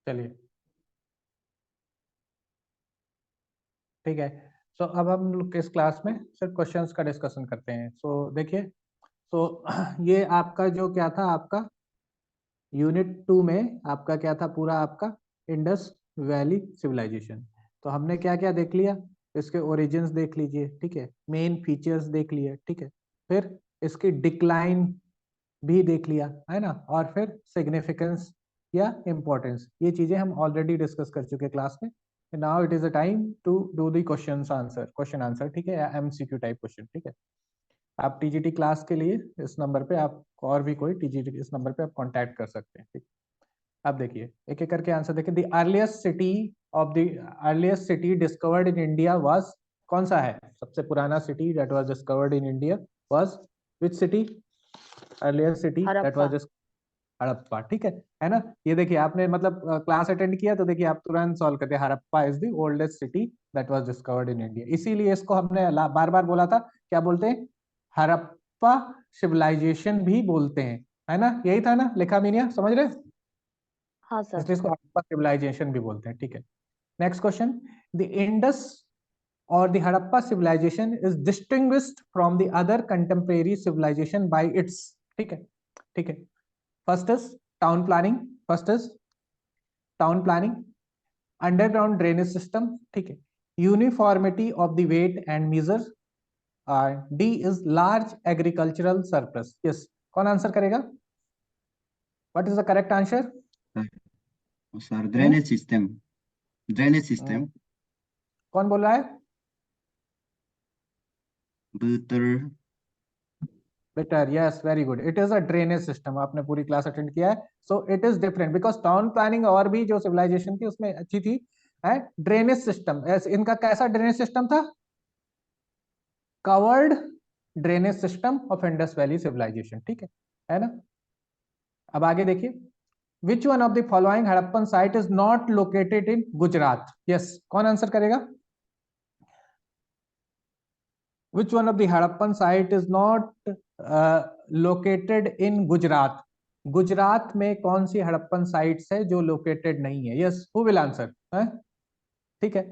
चलिए ठीक है। सो अब हम लोग इस क्लास में सिर्फ क्वेश्चंस का डिस्कशन करते हैं। सो देखिए, ये आपका जो क्या था, आपका यूनिट 2 में आपका क्या था, पूरा आपका इंडस वैली सिविलाइजेशन। तो हमने क्या क्या देख लिया, इसके ओरिजिन्स देख लीजिए, ठीक है, मेन फीचर्स देख लिए, ठीक है, फिर इसकी डिक्लाइन भी देख लिया, है ना, और फिर सिग्निफिकेंस या इम्पोर्टेंस, ये चीजें हम ऑलरेडी डिस्कस कर चुके क्लास में। Now it is a time to do the question answer, ठीक है, या एमसीक्यू टाइप क्वेश्चन, ठीक है। आप टीजीटी क्लास के लिए इस नंबर पे आप, और भी कोई टीजीटी इस नंबर पे आप कांटेक्ट कर सकते हैं, ठीक। अब देखिए एक एक करके आंसर देखिए। The earliest city discovered in India was, कौन सा है सबसे पुराना city that was discovered in India was, which city, earliest city that Harappa. Was Harappa, ठीक है ना। ये देखिए आपने मतलब क्लास अटेंड किया तो देखिए आप तुरंत सॉल्व करते हैं, Harappa is the oldest city that was discovered in India. इसीलिए इसको हमने बार बार बोला था, क्या बोलते हैं, हड़प्पा सिविलाइजेशन भी बोलते हैं, है ना, यही था ना, लिखा मीनिया समझ रहे, हाँ सर। इसलिए इसको हड़प्पा सिविलाइजेशन भी बोलते हैं, ठीक है। नेक्स्ट क्वेश्चन, द इंडस और the Harappa civilization is distinguished from the other contemporary civilization by its, ठीक है, ठीक है, first is town planning, first is town planning, underground drainage system, ठीक है, uniformity of the weight and measure, D is large agricultural surplus. Yes, कौन answer करेगा, what is the correct answer? Sir drainage system, drainage system. कौन बोल रहा है? Better. Better, yes, very good, it is a drainage system. आपने पूरी class attend किया है, so it is different because town planning और भी जो सिविलाइजेशन थी उसमें अच्छी थी, है ड्रेनेज सिस्टम। इनका कैसा ड्रेनेज सिस्टम था, covered drainage system of Indus valley civilisation, ठीक है ना। अब आगे देखिए, which one of the following Harappan site is not located in Gujarat? Yes, कौन आंसर करेगा? Which one of the Harappan site is not located in Gujarat? Gujarat में कौन सी हड़प्पन साइट्स है जो लोकेटेड नहीं है? यस, हु विल आंसर, ठीक है,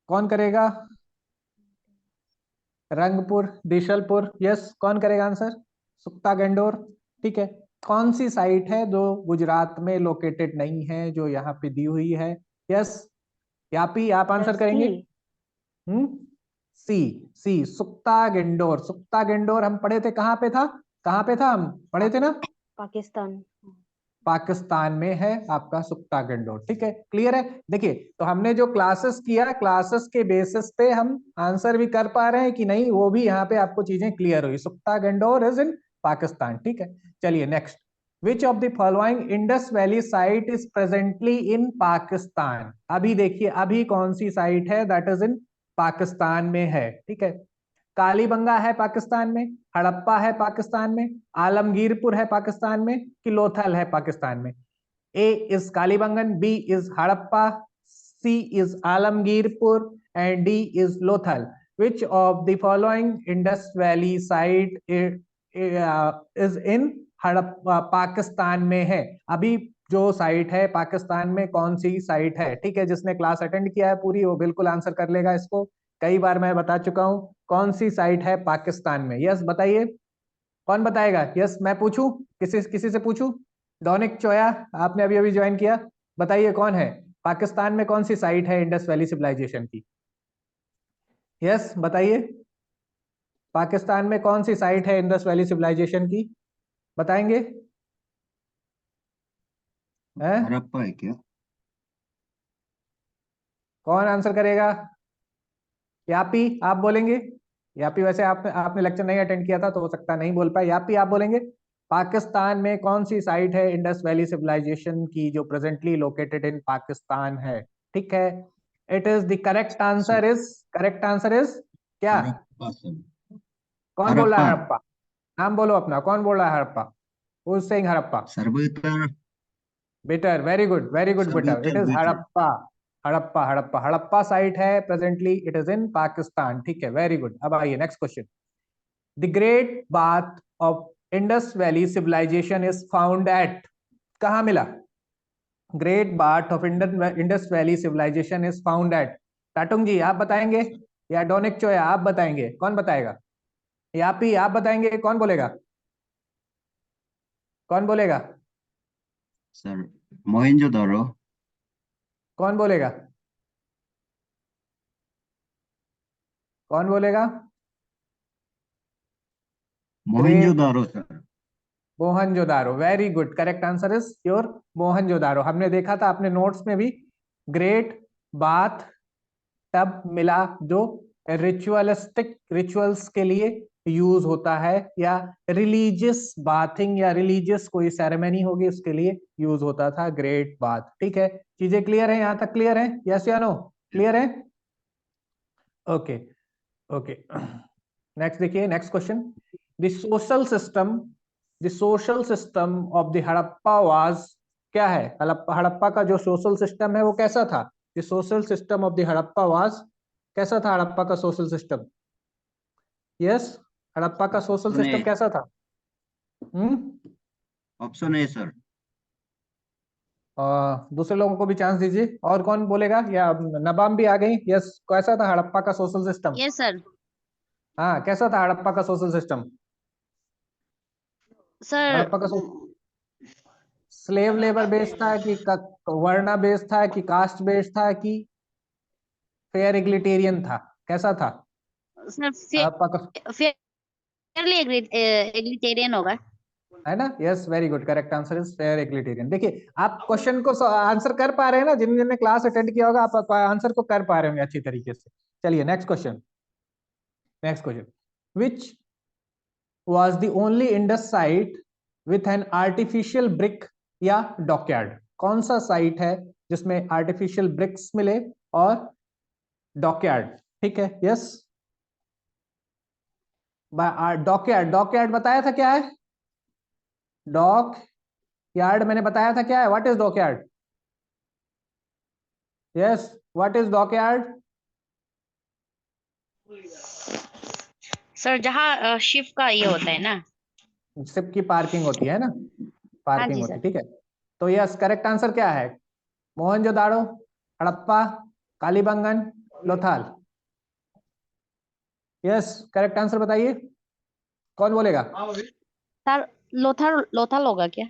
कौन करेगा? रंगपुर, दिशलपुर, यस, कौन करेगा आंसर? सुक्ता गंडोर, ठीक है। कौन सी साइट है जो गुजरात में लोकेटेड नहीं है, जो यहाँ पे दी हुई है? यस, यापी, आप आंसर करेंगे? सी, सी सुक्ता गेंडोर। सुक्ता गेंडोर हम पढ़े थे, कहाँ पे था, कहाँ पे था, हम पढ़े थे ना, पाकिस्तान। पाकिस्तान में है आपका सुक्ता गेंडोर, ठीक है, क्लियर है। देखिए तो हमने जो क्लासेस किया, क्लासेस के बेसिस पे हम आंसर भी कर पा रहे हैं कि नहीं, वो भी यहाँ पे आपको चीजें क्लियर हुई। सुक्ता गेंडोर इज इन पाकिस्तान, ठीक है। चलिए next, which of the following Indus valley site is presently in Pakistan? अभी देखिए, अभी कौन सी साइट है दैट इज इन पाकिस्तान में है, ठीक है। कालीबंगा है पाकिस्तान में, हड़प्पा है पाकिस्तान में, आलमगीरपुर है पाकिस्तान में, कि लोथल है पाकिस्तान में? A is Kalibangan, B is Harappa, C is Alamgirpur and D is Lothal. Which of the following Indus valley site is in Harappa, Pakistan में है? अभी जो साइट है पाकिस्तान में कौन सी साइट है, ठीक है, जिसने क्लास अटेंड किया है पूरी वो बिल्कुल आंसर कर लेगा इसको, कई बार मैं बता चुका हूं कौन सी साइट है पाकिस्तान में। यस बताइए, कौन बताएगा? यस, मैं पूछूं, किसी किसी से पूछूं? डॉनिक चोया, आपने अभी अभी ज्वाइन किया, बताइए कौन है पाकिस्तान में, कौन सी साइट है इंडस वैली सिविलाइजेशन की? यस बताइए, पाकिस्तान में कौन सी साइट है इंडस वैली सिविलाइजेशन की, बताएंगे? हड़प्पा है क्या? कौन आंसर करेगा? यापी, आप बोलेंगे? यापी, वैसे आपने लेक्चर नहीं अटेंड किया था तो हो सकता है नहीं बोल पाए। यापी, आप बोलेंगे पाकिस्तान में कौन सी साइट है इंडस वैली सिविलाइजेशन की जो प्रेजेंटली लोकेटेड इन पाकिस्तान है, ठीक है। It is the correct answer is, correct answer is क्या? हड़प्पा सर। कौन बोल रहा है हड़प्पा हड़प्पा? नाम बोलो अपना, कौन बोल रहा है Harappa? Who is saying Harappa? Sir, better. Better, very good, very good sir better, it better, is better. Harappa. Harappa, Harappa, Harappa site है presently, it is in Pakistan, ठीक है, वेरी गुड। अब आइए next question, the great bath of Indus valley civilization is found at, कहां मिला? Great bath of Indus valley civilization is found at? Tatung ji आप बताएंगे या डोनिक चोया आप बताएंगे? कौन बताएगा? यापी आप बताएंगे? कौन बोलेगा? कौन बोलेगा? सर मोहनजोदारो। कौन बोलेगा? कौन बोलेगा? Great Mohenjodaro sir. Mohenjodaro, very good, correct answer is your Mohenjodaro. हमने देखा था अपने नोट्स में भी, ग्रेट बाथ टब मिला जो रिचुअलिस्टिक रिचुअल्स के लिए यूज होता है, या रिलीजियस बाथिंग या रिलीजियस कोई सेरेमनी होगी उसके लिए यूज होता था ग्रेट बाथ। ठीक है, चीजें क्लियर है? यहां तक क्लियर है? यस या नो? क्लियर है? Okay okay. नेक्स्ट देखिए, next question. The social system, the social system of the Harappa was, क्या है? हड़प्पा का जो सोशल सिस्टम है वो कैसा था? The social system of the Harappa was, कैसा था हड़प्पा का सोशल सिस्टम? यस, हड़प्पा का सोशल ऑप्शन ए। सिस्टम कैसा था? हम्म ऑप्शन ए सर। दूसरे लोगों को भी चांस दीजिए। और कौन बोलेगा? या नबाम भी आ गई? यस, कैसा था हड़प्पा का सोशल सिस्टम? Yes sir. हाँ, कैसा था हड़प्पा का सोशल सिस्टम? सर हड़प्पा का स्लेव लेबर बेस्ड था कि वर्णा बेस्ड था कि कास्ट बेस्ड था कि फेयर एग्लिटेरियन था? कैसा था सर हड़प्पा का? फेयरली एग्लिटेरियन होगा। है ना? Yes, very good, correct answer is fair egalitarian. देखिए आप क्वेश्चन को आंसर कर पा रहे हैं ना, जिन्होंने क्लास अटेंड किया होगा आप आंसर को कर पा रहे होंगे अच्छी तरीके से। चलिए next question, next question. Which was the only Indus site with an artificial brick या डॉकयार्ड? कौन सा साइट है जिसमें आर्टिफिशियल ब्रिक्स मिले और डॉकयार्ड? ठीक है, यस। डॉकयार्ड, डॉकयार्ड बताया था क्या है? डॉक यार्ड मैंने बताया था क्या है? What is dockyard? Yes, what is dockyard? Sir जहाँ शिप का ये होता है ना। शिप की पार्किंग होती है ना, हाँ पार्किंग जी होती है, सर। ठीक है। तो यस, करेक्ट आंसर क्या है? Mohenjodaro, Harappa, Kalibangan, Lothal? Yes, correct answer बताइए, कौन बोलेगा? सर लोथल लोथल होगा क्या?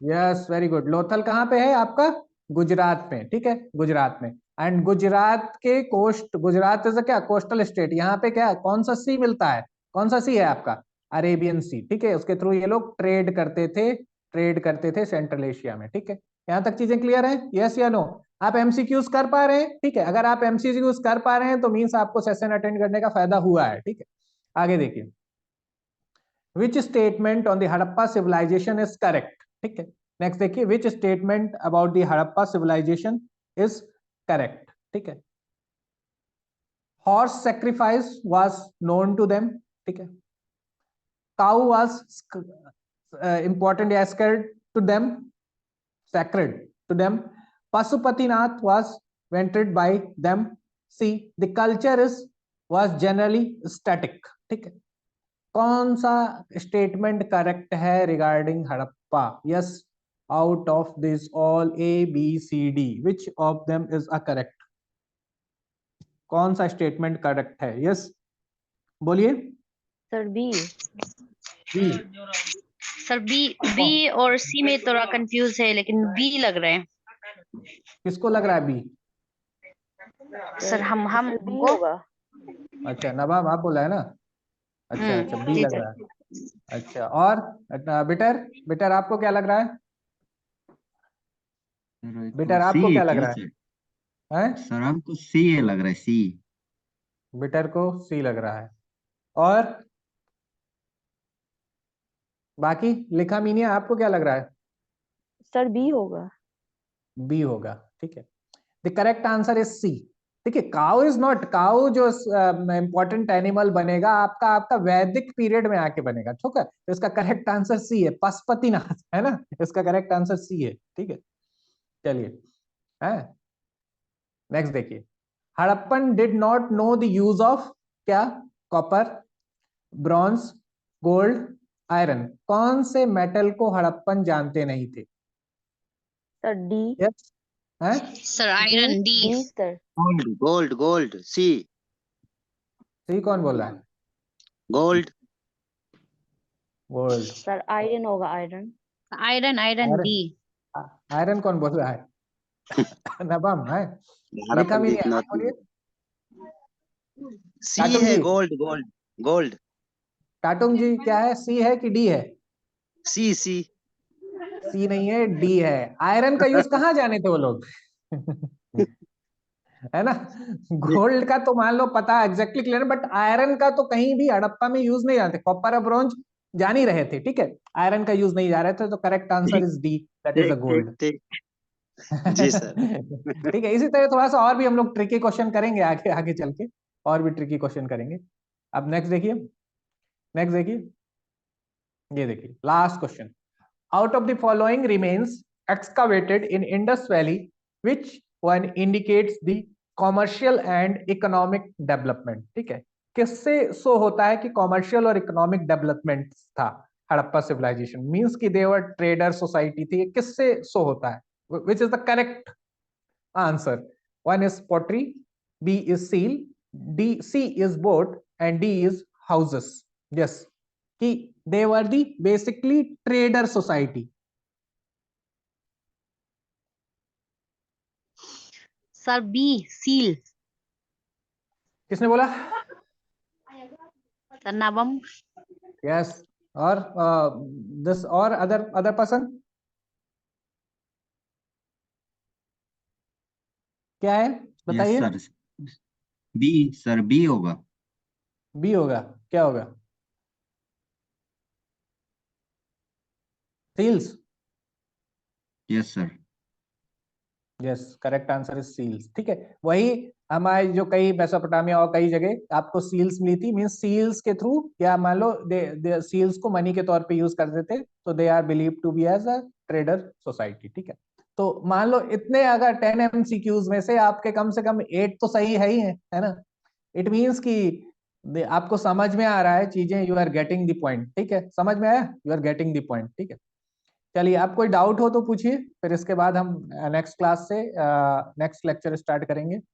Yes, very good. लोथल कहाँ पे है आपका? गुजरात में, ठीक है, गुजरात में। एंड गुजरात के कोस्ट, गुजरात इज क्या कोस्टल स्टेट, यहाँ पे क्या कौन सा सी मिलता है? कौन सा सी है आपका? अरेबियन सी, ठीक है। उसके थ्रू ये लोग ट्रेड करते थे, ट्रेड करते थे सेंट्रल एशिया में, ठीक है। यहाँ तक चीजें क्लियर है? यस या नो? आप एमसीक्यूज कर पा रहे हैं? ठीक है, अगर आप एमसीक्यूज कर पा रहे हैं तो मीन्स आपको सेशन अटेंड करने का फायदा हुआ है, ठीक है। आगे देखिए, which statement on the Harappa civilisation is correct? ठीक है, नेक्स्ट देखिए, which statement about the Harappa civilisation is correct? ठीक है, horse sacrifice was known to them, ठीक है। काउ वाज important या sacred to them, sacred to them. Pasupatinath was venerated by them. See, the culture is was generally static, ठीक है। कौन सा statement correct है regarding Harappa? Yes, out of this all A B C D which of them is a correct? कौन सा statement correct है? Yes, बोलिए। Sir B. B? Sir B. B और सी में थोड़ा कंफ्यूज है लेकिन बी लग रहा है। किसको लग रहा है बी? सर हम बी हमको। होगा। अच्छा, नवाब आप बोला है ना? अच्छा अच्छा, बी जी लग सर। रहा है। अच्छा, और बिटर, बिटर आपको क्या लग रहा है? सर बिटर सी आपको है क्या लग क्या रहा सर? है? हैं? सर हमको सी है लग रहा है, सी। बिटर को सी लग रहा है। और बाकी लिखा मीनिया आपको क्या लग रहा है? सर बी होगा। बी होगा, ठीक है। The correct answer is C. देखिए, काउ इज नॉट, काउ जो इंपॉर्टेंट एनिमल बनेगा आपका, आपका वैदिक पीरियड में आके बनेगा, ठीक है। तो इसका करेक्ट आंसर सी है, पशुपतिनाथ, है ना? इसका करेक्ट आंसर सी है, ठीक है। चलिए, है नेक्स्ट देखिए, Harappan did not know the use of क्या? Copper, bronze, gold, iron. कौन से मेटल को हड़प्पन जानते नहीं थे? सर डी यस है sir iron D. D sir Gold, gold, gold. C. C कौन बोल रहा है? Gold. गोल्ड। सर आयरन होगा iron iron iron iron D. Iron कौन बोल रहा है? नबम है, लिखा भी नहीं है, आप बोलिए। C टाटुम है जी, gold, gold, gold. टाटुम जी क्या है, सी है कि डी है? C, C. सी नहीं है, डी है। आयरन का यूज कहाँ जाने थे वो लोग? है ना, गोल्ड का तो मान लो पता एग्जैक्टली क्लियर, बट आयरन का तो कहीं भी हड़प्पा में यूज नहीं जाते। कॉपर और ब्रोंज जान ही रहे थे, ठीक है, आयरन का यूज नहीं जा रहे थे, तो correct answer is D, that is a gold. ठीक। जी सर। ठीक है, इसी तरह थोड़ा सा और भी हम लोग ट्रिकी क्वेश्चन करेंगे आगे आगे चल के, और भी ट्रिकी क्वेश्चन करेंगे। अब नेक्स्ट देखिए, नेक्स्ट देखिए, ये देखिए last question. Out of the following remains एक्सकावेटेड in Indus valley which one indicates the commercial and economic development. ठीक है, किससे शो होता है कि कॉमर्शियल और इकोनॉमिक डेवलपमेंट था हड़प्पा सिविलाइजेशन, मींस कि देवर ट्रेडर सोसाइटी थी, किससे शो होता है? Which is the correct answer? One is pottery, B is seal, C is boat, and D is houses. Yes, कि they were the basically trader society. Sir B seal. किसने बोला? Sir नवम। Yes, और this और other person क्या है yes बताइए? Sir, B sir, B होगा। बी होगा, क्या होगा? Seals. Yes sir. Yes, correct answer is seals. ठीक है, वही हमारे जो कई मेसोपोटामिया और कई जगह आपको सील्स मिली थी, मींस सील्स के थ्रू, या मान लो दे सील्स को मनी के तौर पे यूज करते थे, तो they are believe to be as a trader society. ठीक है, तो मान लो इतने अगर 10 MCQs में से आपके कम से कम 8 तो सही है ना? इट मीन्स कि आपको समझ में आ रहा है चीजें, you are getting the point. ठीक है, समझ में आया, you are getting the point. ठीक है, चलिए, आप कोई डाउट हो तो पूछिए, फिर इसके बाद हम नेक्स्ट क्लास से नेक्स्ट लेक्चर स्टार्ट करेंगे।